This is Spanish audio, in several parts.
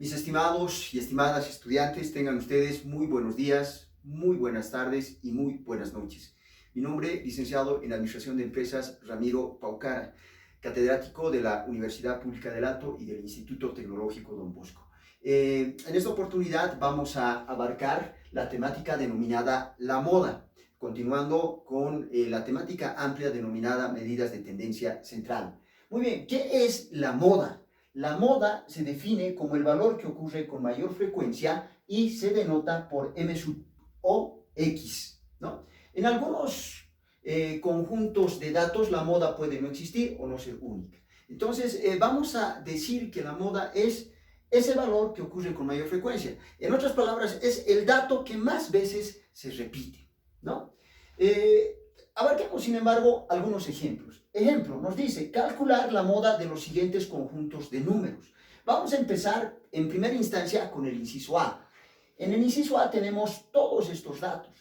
Mis estimados y estimadas estudiantes, tengan ustedes muy buenos días, muy buenas tardes y muy buenas noches. Mi nombre, licenciado en Administración de Empresas, Ramiro Paucara, catedrático de la Universidad Pública del Alto y del Instituto Tecnológico Don Bosco. En esta oportunidad vamos a abarcar la temática denominada la moda, continuando con la temática amplia denominada medidas de tendencia central. Muy bien, ¿qué es la moda? La moda se define como el valor que ocurre con mayor frecuencia y se denota por M sub o X, ¿no? En algunos conjuntos de datos la moda puede no existir o no ser única. Entonces vamos a decir que la moda es ese valor que ocurre con mayor frecuencia. En otras palabras, es el dato que más veces se repite, ¿no? Abarquemos, sin embargo, algunos ejemplos. Ejemplo, nos dice calcular la moda de los siguientes conjuntos de números. Vamos a empezar en primera instancia con el inciso A. En el inciso A tenemos todos estos datos.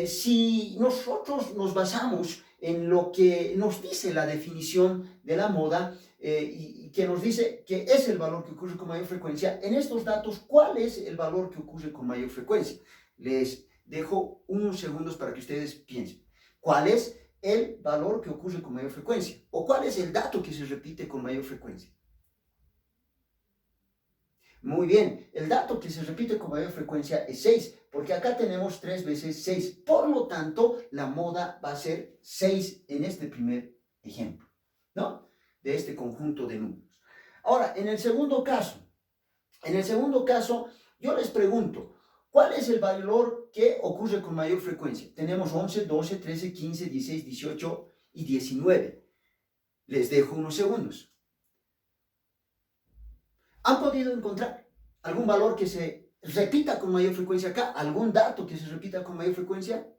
Si nosotros nos basamos en lo que nos dice la definición de la moda y que nos dice que es el valor que ocurre con mayor frecuencia, en estos datos, ¿cuál es el valor que ocurre con mayor frecuencia? Les dejo unos segundos para que ustedes piensen. ¿Cuál es el valor que ocurre con mayor frecuencia? ¿O cuál es el dato que se repite con mayor frecuencia? Muy bien, el dato que se repite con mayor frecuencia es 6, porque acá tenemos 3 veces 6. Por lo tanto, la moda va a ser 6 en este primer ejemplo, ¿no? De este conjunto de números. Ahora, en el segundo caso, yo les pregunto, ¿cuál es el valor que ocurre con mayor frecuencia? Tenemos 11, 12, 13, 15, 16, 18 y 19. Les dejo unos segundos. ¿Han podido encontrar algún valor que se repita con mayor frecuencia acá? ¿Algún dato que se repita con mayor frecuencia?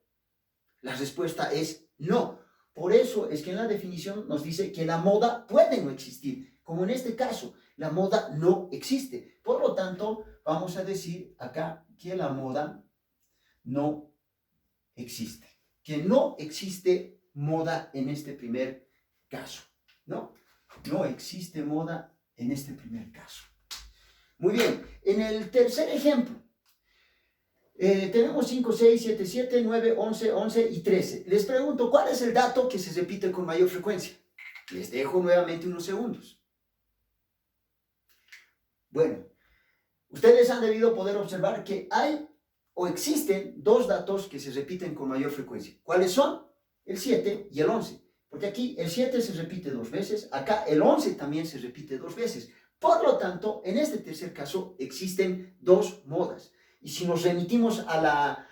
La respuesta es no. Por eso es que en la definición nos dice que la moda puede no existir. Como en este caso, la moda no existe. Por lo tanto, vamos a decir acá que la moda no existe. Que no existe moda en este primer caso, ¿no? No existe moda en este primer caso. Muy bien, en el tercer ejemplo, tenemos 5, 6, 7, 7, 9, 11, 11 y 13. Les pregunto, ¿cuál es el dato que se repite con mayor frecuencia? Les dejo nuevamente unos segundos. Bueno, ustedes han debido poder observar que hay o existen dos datos que se repiten con mayor frecuencia. ¿Cuáles son? El 7 y el 11. Porque aquí el 7 se repite 2 veces, acá el 11 también se repite 2 veces. Por lo tanto, en este tercer caso existen dos modas. Y si nos remitimos a la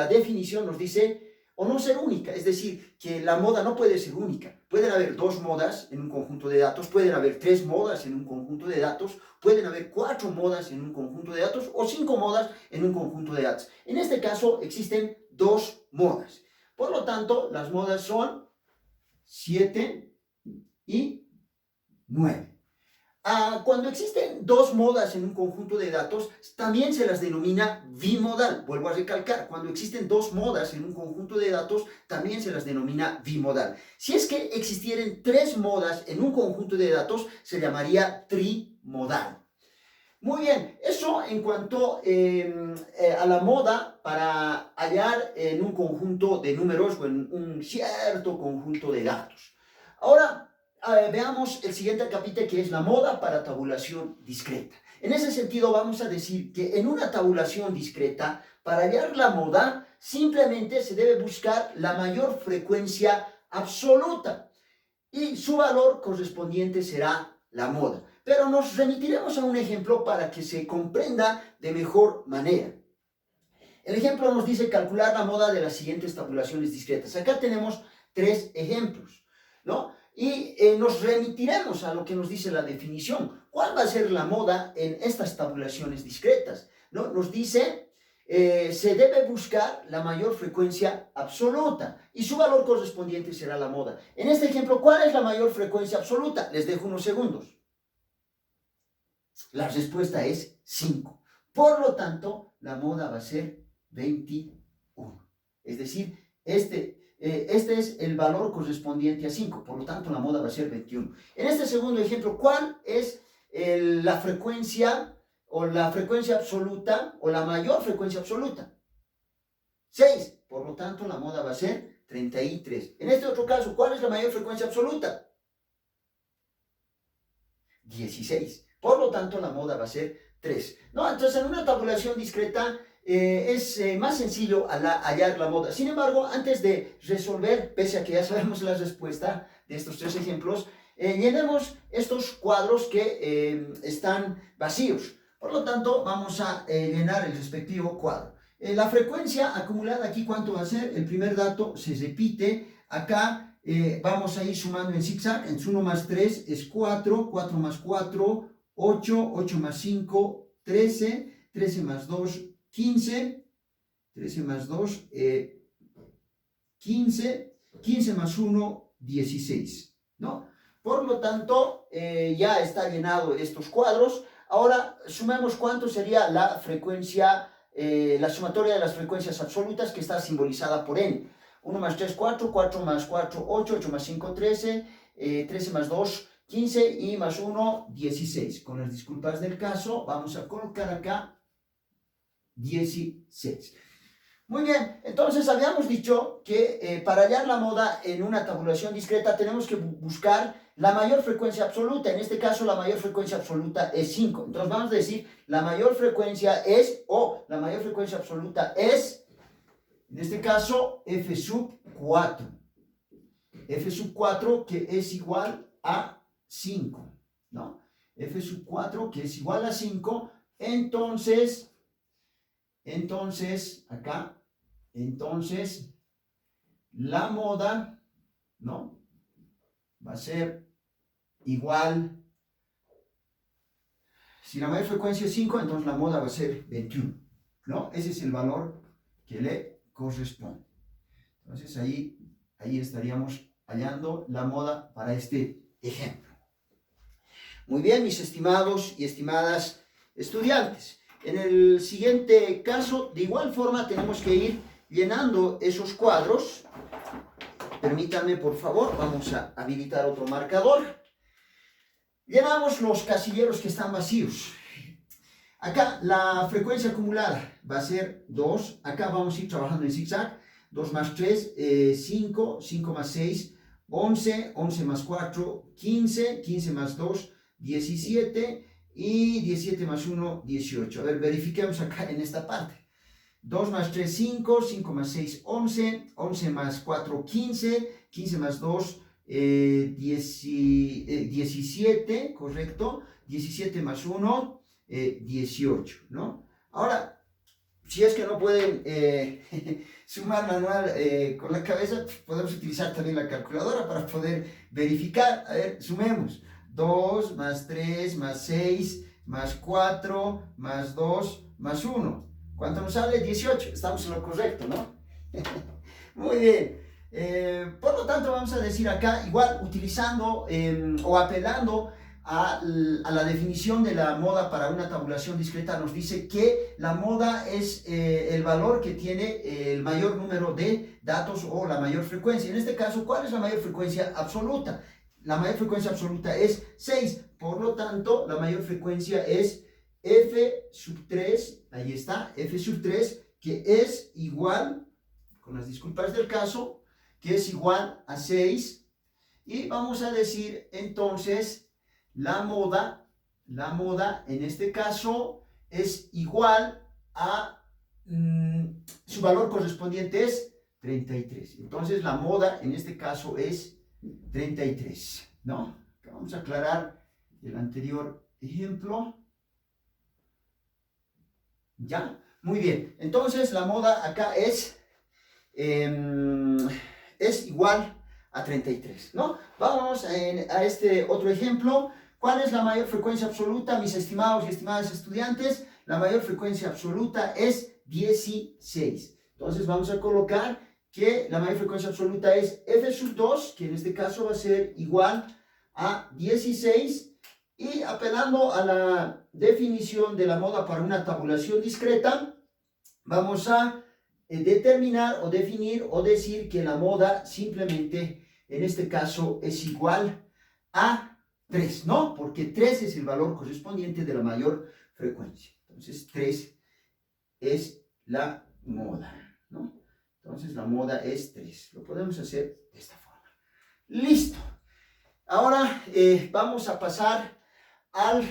definición, nos dice o no ser única, es decir, que la moda no puede ser única. Pueden haber dos modas en un conjunto de datos, pueden haber tres modas en un conjunto de datos, pueden haber cuatro modas en un conjunto de datos o cinco modas en un conjunto de datos. En este caso existen dos modas. Por lo tanto, las modas son 7 y 9. Cuando existen dos modas en un conjunto de datos, también se las denomina bimodal. Vuelvo a recalcar, cuando existen dos modas en un conjunto de datos, también se las denomina bimodal. Si es que existieran tres modas en un conjunto de datos, se llamaría trimodal. Muy bien, eso en cuanto a la moda para hallar en un conjunto de números o en un cierto conjunto de datos. Ahora, veamos el siguiente capítulo, que es la moda para tabulación discreta. En ese sentido, vamos a decir que en una tabulación discreta, para hallar la moda, simplemente se debe buscar la mayor frecuencia absoluta y su valor correspondiente será la moda. Pero nos remitiremos a un ejemplo para que se comprenda de mejor manera. El ejemplo nos dice calcular la moda de las siguientes tabulaciones discretas. Acá tenemos tres ejemplos, ¿no? Y nos remitiremos a lo que nos dice la definición. ¿Cuál va a ser la moda en estas tabulaciones discretas? ¿No? Nos dice, se debe buscar la mayor frecuencia absoluta y su valor correspondiente será la moda. En este ejemplo, ¿cuál es la mayor frecuencia absoluta? Les dejo unos segundos. La respuesta es 5. Por lo tanto, la moda va a ser 21. Es decir, este es el valor correspondiente a 5, por lo tanto la moda va a ser 21. En este segundo ejemplo, ¿cuál es la frecuencia o la frecuencia absoluta o la mayor frecuencia absoluta. 6. Por lo tanto, la moda va a ser 33. En este otro caso, ¿cuál es la mayor frecuencia absoluta? 16. Por lo tanto, la moda va a ser 3. ¿No? Entonces, en una tabulación discreta es más sencillo hallar la moda. Sin embargo, antes de resolver, pese a que ya sabemos la respuesta de estos tres ejemplos, llenemos estos cuadros que están vacíos. Por lo tanto, vamos a llenar el respectivo cuadro. La frecuencia acumulada aquí, ¿cuánto va a ser? El primer dato se repite. Acá vamos a ir sumando en zigzag. En 1 más 3 es 4, 4 más 4, 8, 8 más 5, 13, 13 más 2, 15, 13 más 2, 15, 15 más 1, 16, ¿no? Por lo tanto, ya está llenado estos cuadros. Ahora, sumemos cuánto sería la frecuencia, la sumatoria de las frecuencias absolutas que está simbolizada por n. 1 más 3, 4, 4 más 4, 8, 8 más 5, 13, 13 más 2, 15 y más 1, 16. Con las disculpas del caso, vamos a colocar acá 16. Muy bien, entonces habíamos dicho que para hallar la moda en una tabulación discreta tenemos que buscar la mayor frecuencia absoluta. En este caso la mayor frecuencia absoluta es 5. Entonces vamos a decir la mayor frecuencia es, o la mayor frecuencia absoluta es, en este caso, f sub 4. F sub 4 que es igual a 5, ¿no? F sub 4 que es igual a 5, entonces, acá, entonces, la moda, ¿no? Va a ser igual, si la mayor frecuencia es 5, entonces la moda va a ser 21, ¿no? Ese es el valor que le corresponde. Entonces ahí estaríamos hallando la moda para este ejemplo. Muy bien, mis estimados y estimadas estudiantes. En el siguiente caso, de igual forma, tenemos que ir llenando esos cuadros. Permítanme, por favor, vamos a habilitar otro marcador. Llenamos los casilleros que están vacíos. Acá la frecuencia acumulada va a ser 2. Acá vamos a ir trabajando en zigzag. 2 más 3, 5. 5 más 6, 11. 11 más 4, 15. 15 más 2, 17. Y 17 más 1, 18. A ver, verifiquemos acá en esta parte. 2 más 3, 5. 5 más 6, 11. 11 más 4, 15. 15 más 2, 17, correcto. 17 más 1, 18, ¿no? Ahora, si es que no pueden sumar manual con la cabeza, podemos utilizar también la calculadora para poder verificar. A ver, sumemos. 2 más 3 más 6 más 4 más 2 más 1. ¿Cuánto nos sale? 18. Estamos en lo correcto, ¿no? Muy bien. Por lo tanto, vamos a decir acá, igual utilizando o apelando a la definición de la moda para una tabulación discreta, nos dice que la moda es el valor que tiene el mayor número de datos o la mayor frecuencia. En este caso, ¿cuál es la mayor frecuencia absoluta? La mayor frecuencia absoluta es 6. Por lo tanto, la mayor frecuencia es f sub 3, ahí está, f sub 3, que es igual, con las disculpas del caso, que es igual a 6. Y vamos a decir entonces la moda en este caso es igual a, su valor correspondiente es 33. Entonces la moda en este caso es 33, ¿no? Vamos a aclarar el anterior ejemplo. ¿Ya? Muy bien. Entonces la moda acá es igual a 33, ¿no? Vamos a este otro ejemplo. ¿Cuál es la mayor frecuencia absoluta, mis estimados y estimadas estudiantes? La mayor frecuencia absoluta es 16. Entonces vamos a colocar que la mayor frecuencia absoluta es f sub 2, que en este caso va a ser igual a 16. Y apelando a la definición de la moda para una tabulación discreta, vamos a determinar o definir o decir que la moda simplemente en este caso es igual a 3, ¿no? Porque 3 es el valor correspondiente de la mayor frecuencia. Entonces, 3 es la moda, ¿no? Entonces, la moda es 3. Lo podemos hacer de esta forma. Listo. Ahora vamos a pasar a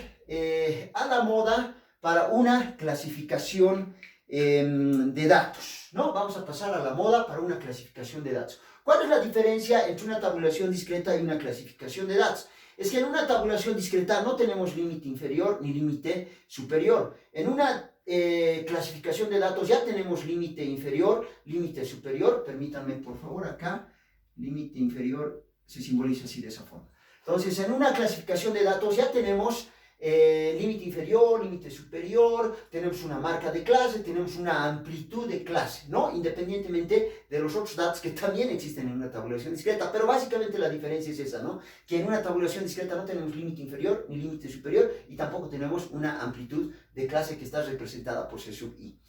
la moda para una clasificación de datos, ¿no? Vamos a pasar a la moda para una clasificación de datos. ¿Cuál es la diferencia entre una tabulación discreta y una clasificación de datos? Es que en una tabulación discreta no tenemos límite inferior ni límite superior. En una clasificación de datos ya tenemos límite inferior, límite superior. Permítanme, por favor, acá, límite inferior se simboliza así de esa forma. Entonces, en una clasificación de datos ya tenemos límite inferior, límite superior, tenemos una marca de clase, tenemos una amplitud de clase, ¿no? Independientemente de los otros datos que también existen en una tabulación discreta, pero básicamente la diferencia es esa, ¿no? Que en una tabulación discreta no tenemos límite inferior ni límite superior y tampoco tenemos una amplitud de clase que está representada por C sub i.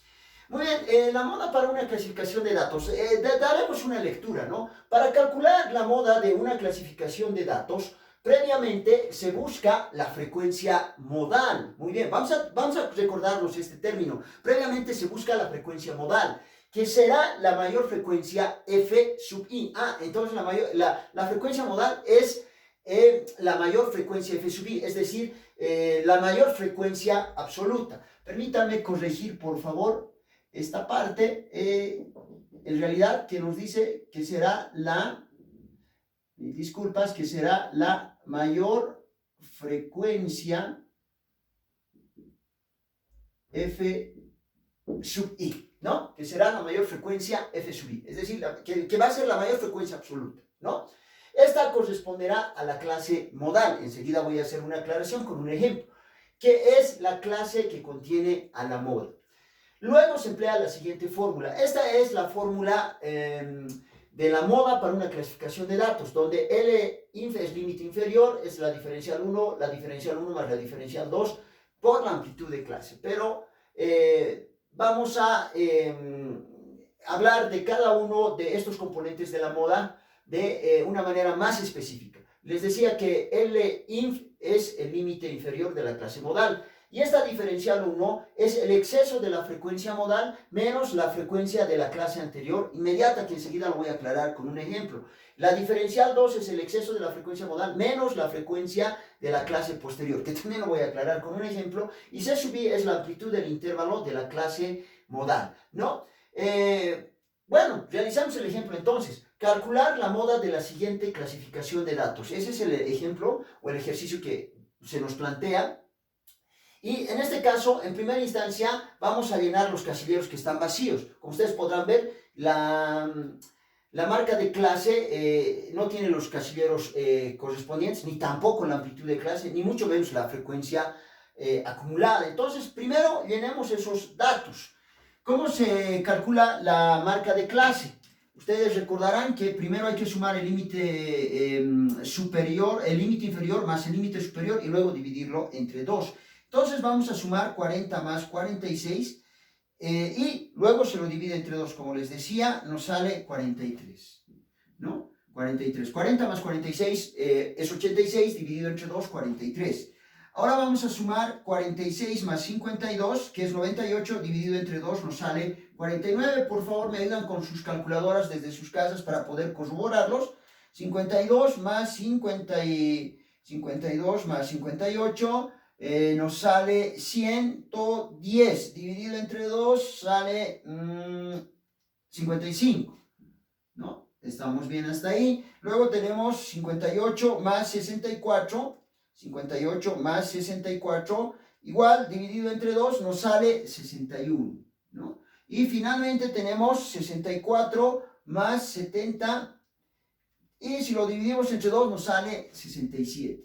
Muy bien, la moda para una clasificación de datos. Daremos una lectura, ¿no? Para calcular la moda de una clasificación de datos, previamente se busca la frecuencia modal. Muy bien, vamos a recordarnos este término. Previamente se busca la frecuencia modal, que será la mayor frecuencia f sub i. Entonces la frecuencia modal es la mayor frecuencia f sub i, es decir, la mayor frecuencia absoluta. Permítanme corregir, por favor, esta parte, en realidad, que nos dice que será que será la mayor frecuencia f sub i, ¿no? Que será la mayor frecuencia f sub i, es decir, que va a ser la mayor frecuencia absoluta, ¿no? Esta corresponderá a la clase modal. Enseguida voy a hacer una aclaración con un ejemplo, que es la clase que contiene a la moda. Luego se emplea la siguiente fórmula. Esta es la fórmula de la moda para una clasificación de datos, donde L es límite inferior, es la diferencial 1 más la diferencial 2 por la amplitud de clase. Pero vamos a hablar de cada uno de estos componentes de la moda de una manera más específica. Les decía que Linf es el límite inferior de la clase modal. Y esta diferencial 1 es el exceso de la frecuencia modal menos la frecuencia de la clase anterior inmediata, que enseguida lo voy a aclarar con un ejemplo. La diferencial 2 es el exceso de la frecuencia modal menos la frecuencia de la clase posterior, que también lo voy a aclarar con un ejemplo. Y C sub i es la amplitud del intervalo de la clase modal, ¿no? Bueno, realizamos el ejemplo entonces. Calcular la moda de la siguiente clasificación de datos. Ese es el ejemplo o el ejercicio que se nos plantea. Y en este caso, en primera instancia, vamos a llenar los casilleros que están vacíos. Como ustedes podrán ver, la marca de clase no tiene los casilleros correspondientes, ni tampoco la amplitud de clase, ni mucho menos la frecuencia acumulada. Entonces, primero llenemos esos datos. ¿Cómo se calcula la marca de clase? Ustedes recordarán que primero hay que sumar el límite superior, el límite inferior más el límite superior y luego dividirlo entre 2. Entonces vamos a sumar 40 más 46 y luego se lo divide entre 2, como les decía, nos sale 43, ¿no? 43. 40 más 46 es 86, dividido entre 2, 43. Ahora vamos a sumar 46 más 52, que es 98, dividido entre 2 nos sale 49. Por favor, me ayudan con sus calculadoras desde sus casas para poder corroborarlos. 52 más 52 más 58... nos sale 110, dividido entre 2 sale 55, ¿no? Estamos bien hasta ahí. Luego tenemos 58 más 64, 58 más 64, igual, dividido entre 2 nos sale 61, ¿no? Y finalmente tenemos 64 más 70, y si lo dividimos entre 2 nos sale 67.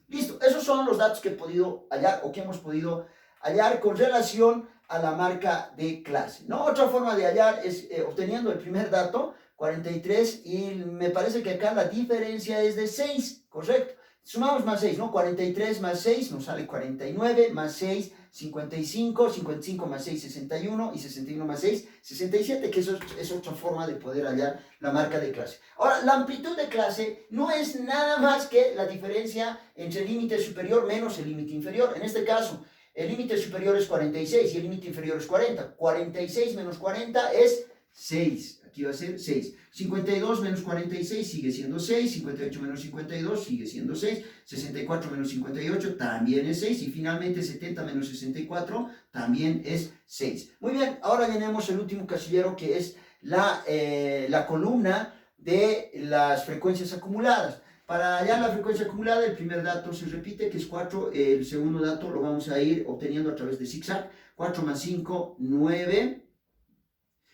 Listo, esos son los datos que he podido hallar o que hemos podido hallar con relación a la marca de clase, ¿no? Otra forma de hallar es obteniendo el primer dato, 43, y me parece que acá la diferencia es de 6, ¿correcto? Sumamos más 6, ¿no? 43 más 6 nos sale 49, más 6, 55, 55 más 6, 61, y 61 más 6, 67, que eso es otra forma de poder hallar la marca de clase. Ahora, la amplitud de clase no es nada más que la diferencia entre el límite superior menos el límite inferior. En este caso, el límite superior es 46 y el límite inferior es 40. 46 menos 40 es 6. Aquí va a ser 6. 52 menos 46 sigue siendo 6. 58 menos 52 sigue siendo 6. 64 menos 58 también es 6. Y finalmente 70 menos 64 también es 6. Muy bien, ahora tenemos el último casillero, que es la columna de las frecuencias acumuladas. Para hallar la frecuencia acumulada, el primer dato se repite, que es 4. El segundo dato lo vamos a ir obteniendo a través de zigzag. 4 más 5, 9.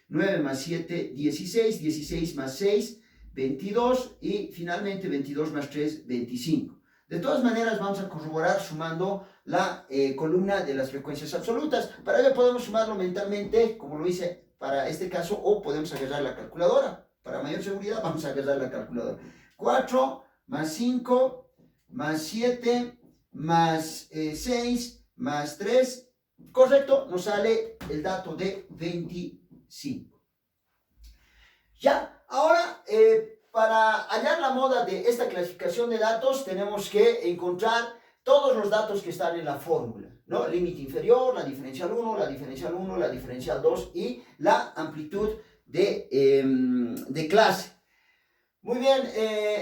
9 más 7, 16, 16 más 6, 22, y finalmente 22 más 3, 25. De todas maneras, vamos a corroborar sumando la columna de las frecuencias absolutas. Para ello podemos sumarlo mentalmente, como lo hice para este caso, o podemos agarrar la calculadora. Para mayor seguridad, vamos a agarrar la calculadora. 4 más 5 más 7 más 6 más 3, correcto, nos sale el dato de 25. Ya, ahora para hallar la moda de esta clasificación de datos tenemos que encontrar todos los datos que están en la fórmula, ¿no? Límite inferior, la diferencial 1, la diferencial 1, la diferencial 2 y la amplitud de clase. Muy bien,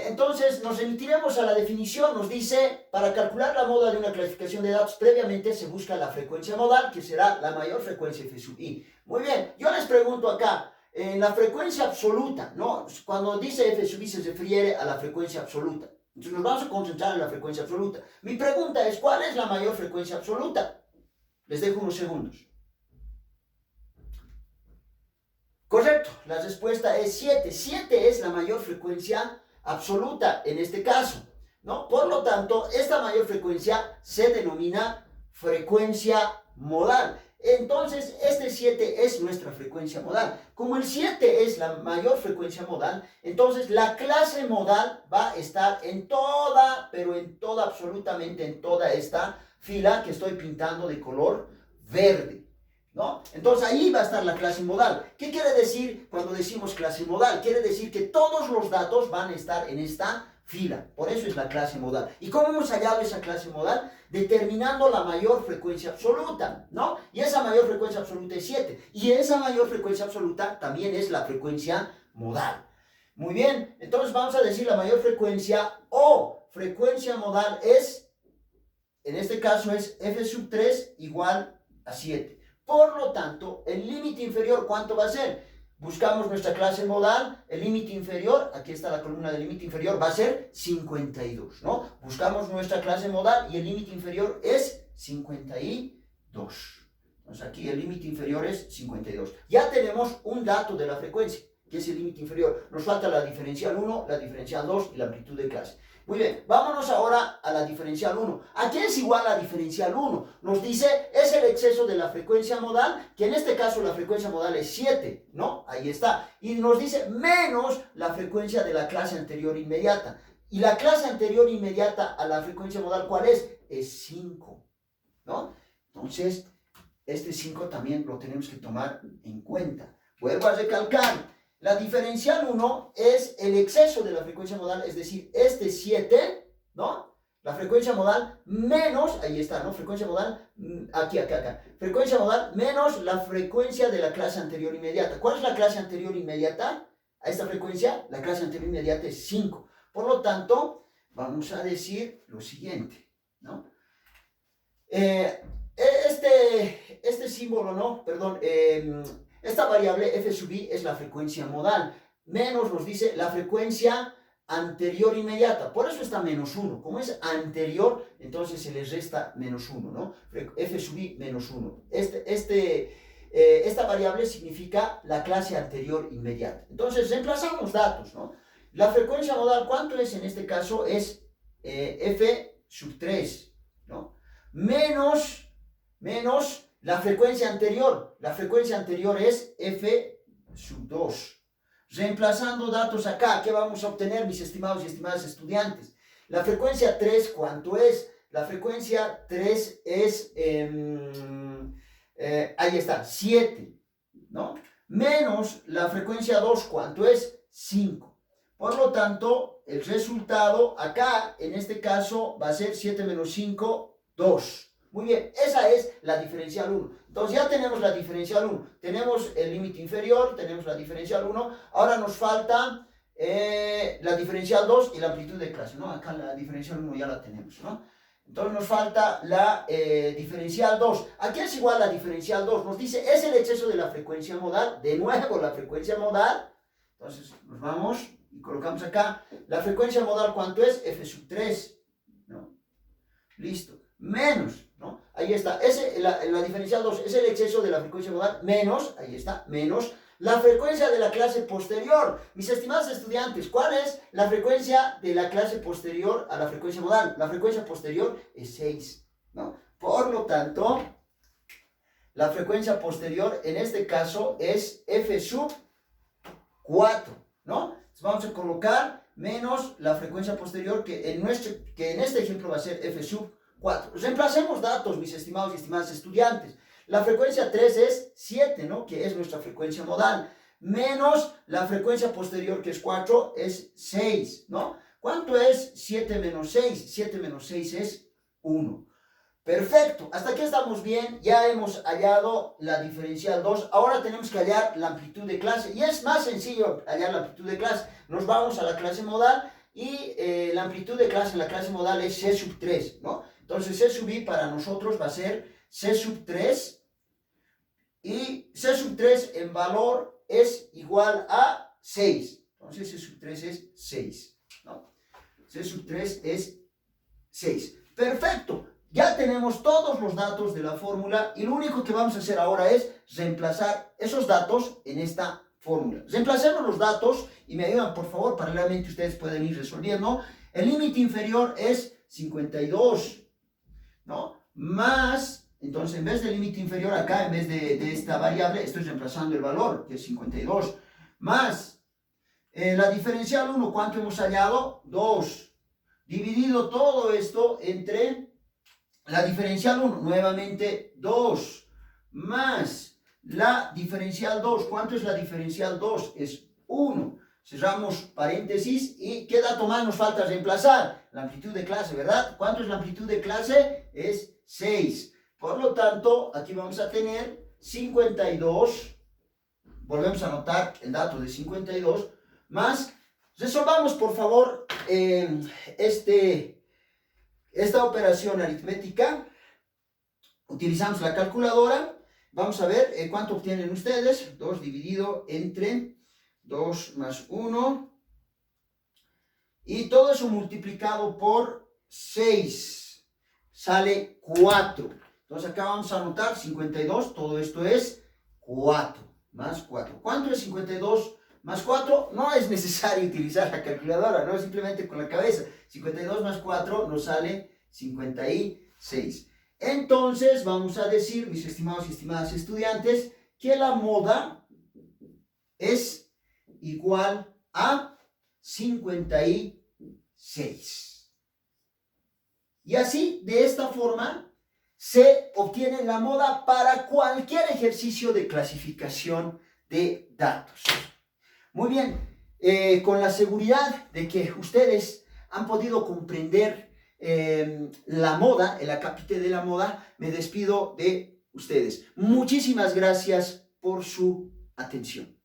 entonces nos remitiremos a la definición. Nos dice, para calcular la moda de una clasificación de datos, previamente se busca la frecuencia modal, que será la mayor frecuencia f sub i. Muy bien, yo les pregunto acá, en la frecuencia absoluta, ¿no? Cuando dice f sub i se refiere a la frecuencia absoluta. Entonces nos vamos a concentrar en la frecuencia absoluta. Mi pregunta es, ¿cuál es la mayor frecuencia absoluta? Les dejo unos segundos. Correcto, la respuesta es 7. 7 es la mayor frecuencia absoluta en este caso, ¿no? Por lo tanto, esta mayor frecuencia se denomina frecuencia modal. Entonces, este 7 es nuestra frecuencia modal. Como el 7 es la mayor frecuencia modal, entonces la clase modal va a estar en toda, pero en toda, absolutamente en toda esta fila que estoy pintando de color verde, ¿no? Entonces ahí va a estar la clase modal. ¿Qué quiere decir cuando decimos clase modal? Quiere decir que todos los datos van a estar en esta fila. Por eso es la clase modal. ¿Y cómo hemos hallado esa clase modal? Determinando la mayor frecuencia absoluta, ¿no? Y esa mayor frecuencia absoluta es 7. Y esa mayor frecuencia absoluta también es la frecuencia modal. Muy bien, entonces vamos a decir la mayor frecuencia o frecuencia modal es, en este caso es f sub 3 igual a 7. Por lo tanto, el límite inferior, ¿cuánto va a ser? Buscamos nuestra clase modal, el límite inferior, aquí está la columna del límite inferior, va a ser 52, ¿no? Buscamos nuestra clase modal y el límite inferior es 52. Entonces aquí el límite inferior es 52. Ya tenemos un dato de la frecuencia, que es el límite inferior. Nos falta la diferencial 1, la diferencial 2 y la amplitud de clase. Muy bien, vámonos ahora a la diferencial 1. ¿A qué es igual la diferencial 1? Nos dice, es el exceso de la frecuencia modal, que en este caso la frecuencia modal es 7, ¿no? Ahí está. Y nos dice menos la frecuencia de la clase anterior inmediata. Y la clase anterior inmediata a la frecuencia modal, ¿cuál es? Es 5, ¿no? Entonces, este 5 también lo tenemos que tomar en cuenta. Vuelvo a recalcar. La diferencial 1 es el exceso de la frecuencia modal, es decir, este 7, ¿no? La frecuencia modal menos, ahí está, ¿no? Frecuencia modal, aquí, acá. Frecuencia modal menos la frecuencia de la clase anterior inmediata. ¿Cuál es la clase anterior inmediata a esta frecuencia? La clase anterior inmediata es 5. Por lo tanto, vamos a decir lo siguiente, ¿no? Este símbolo, ¿no? Perdón, esta variable f sub i es la frecuencia modal, menos nos dice la frecuencia anterior inmediata, por eso está menos 1, como es anterior, entonces se le resta menos 1, ¿no? F sub i menos 1, esta variable significa la clase anterior inmediata, entonces reemplazamos datos, ¿no? La frecuencia modal, ¿cuánto es en este caso? Es f sub 3, ¿no? Menos la frecuencia anterior. La frecuencia anterior es f sub 2. Reemplazando datos acá, ¿qué vamos a obtener, mis estimados y estimadas estudiantes? La frecuencia 3, ¿cuánto es? La frecuencia 3 es, ahí está, 7, ¿no? Menos la frecuencia 2, ¿cuánto es? 5. Por lo tanto, el resultado acá, en este caso, va a ser 7 menos 5, 2. Muy bien, esa es la diferencial 1. Entonces ya tenemos la diferencial 1. Tenemos el límite inferior, tenemos la diferencial 1. Ahora nos falta la diferencial 2 y la amplitud de clase, ¿no? Acá la diferencial 1 ya la tenemos, ¿no? Entonces nos falta la diferencial 2. ¿A qué es igual la diferencial 2? Nos dice, es el exceso de la frecuencia modal. De nuevo, la frecuencia modal. Entonces nos vamos y colocamos acá. La frecuencia modal, ¿cuánto es? F sub 3, ¿no? Listo. Menos, ¿no? Ahí está. La diferencial 2 es el exceso de la frecuencia modal. Menos, ahí está, menos la frecuencia de la clase posterior. Mis estimados estudiantes, ¿cuál es la frecuencia de la clase posterior a la frecuencia modal? La frecuencia posterior es 6, ¿no? Por lo tanto, la frecuencia posterior en este caso es F sub 4, ¿no? Entonces vamos a colocar menos la frecuencia posterior que en este ejemplo va a ser F sub 4. Reemplacemos datos, mis estimados y estimadas estudiantes. La frecuencia 3 es 7, ¿no? Que es nuestra frecuencia modal. Menos la frecuencia posterior, que es 4, es 6, ¿no? ¿Cuánto es 7 menos 6? 7 menos 6 es 1. Perfecto. Hasta aquí estamos bien. Ya hemos hallado la diferencial 2. Ahora tenemos que hallar la amplitud de clase. Y es más sencillo hallar la amplitud de clase. Nos vamos a la clase modal y la amplitud de clase en la clase modal es C sub 3, ¿no? Entonces C sub I para nosotros va a ser C sub 3 y C sub 3 en valor es igual a 6. Entonces C sub 3 es 6, ¿no? C sub 3 es 6. Perfecto. Ya tenemos todos los datos de la fórmula y lo único que vamos a hacer ahora es reemplazar esos datos en esta fórmula. Reemplacemos los datos y me ayudan, por favor, paralelamente ustedes pueden ir resolviendo. El límite inferior es 52. ¿No? Más, entonces en vez del límite inferior acá, en vez de esta variable, estoy reemplazando el valor, que es 52, más la diferencial 1, ¿cuánto hemos hallado? 2, dividido todo esto entre la diferencial 1, nuevamente 2, más la diferencial 2, ¿cuánto es la diferencial 2? Es 1. Cerramos paréntesis y ¿qué dato más nos falta reemplazar? La amplitud de clase, ¿verdad? ¿Cuánto es la amplitud de clase? Es 6. Por lo tanto, aquí vamos a tener 52. Volvemos a anotar el dato de 52. Más, resolvamos por favor esta operación aritmética. Utilizamos la calculadora. Vamos a ver cuánto obtienen ustedes. 2 dividido entre 2 más 1, y todo eso multiplicado por 6, sale 4. Entonces acá vamos a anotar 52, todo esto es 4, más 4. ¿Cuánto es 52 más 4? No es necesario utilizar la calculadora, no, simplemente con la cabeza. 52 más 4 nos sale 56. Entonces vamos a decir, mis estimados y estimadas estudiantes, que la moda es igual a 56. Y así, de esta forma, se obtiene la moda para cualquier ejercicio de clasificación de datos. Muy bien, con la seguridad de que ustedes han podido comprender la moda, el acápite de la moda, me despido de ustedes. Muchísimas gracias por su atención.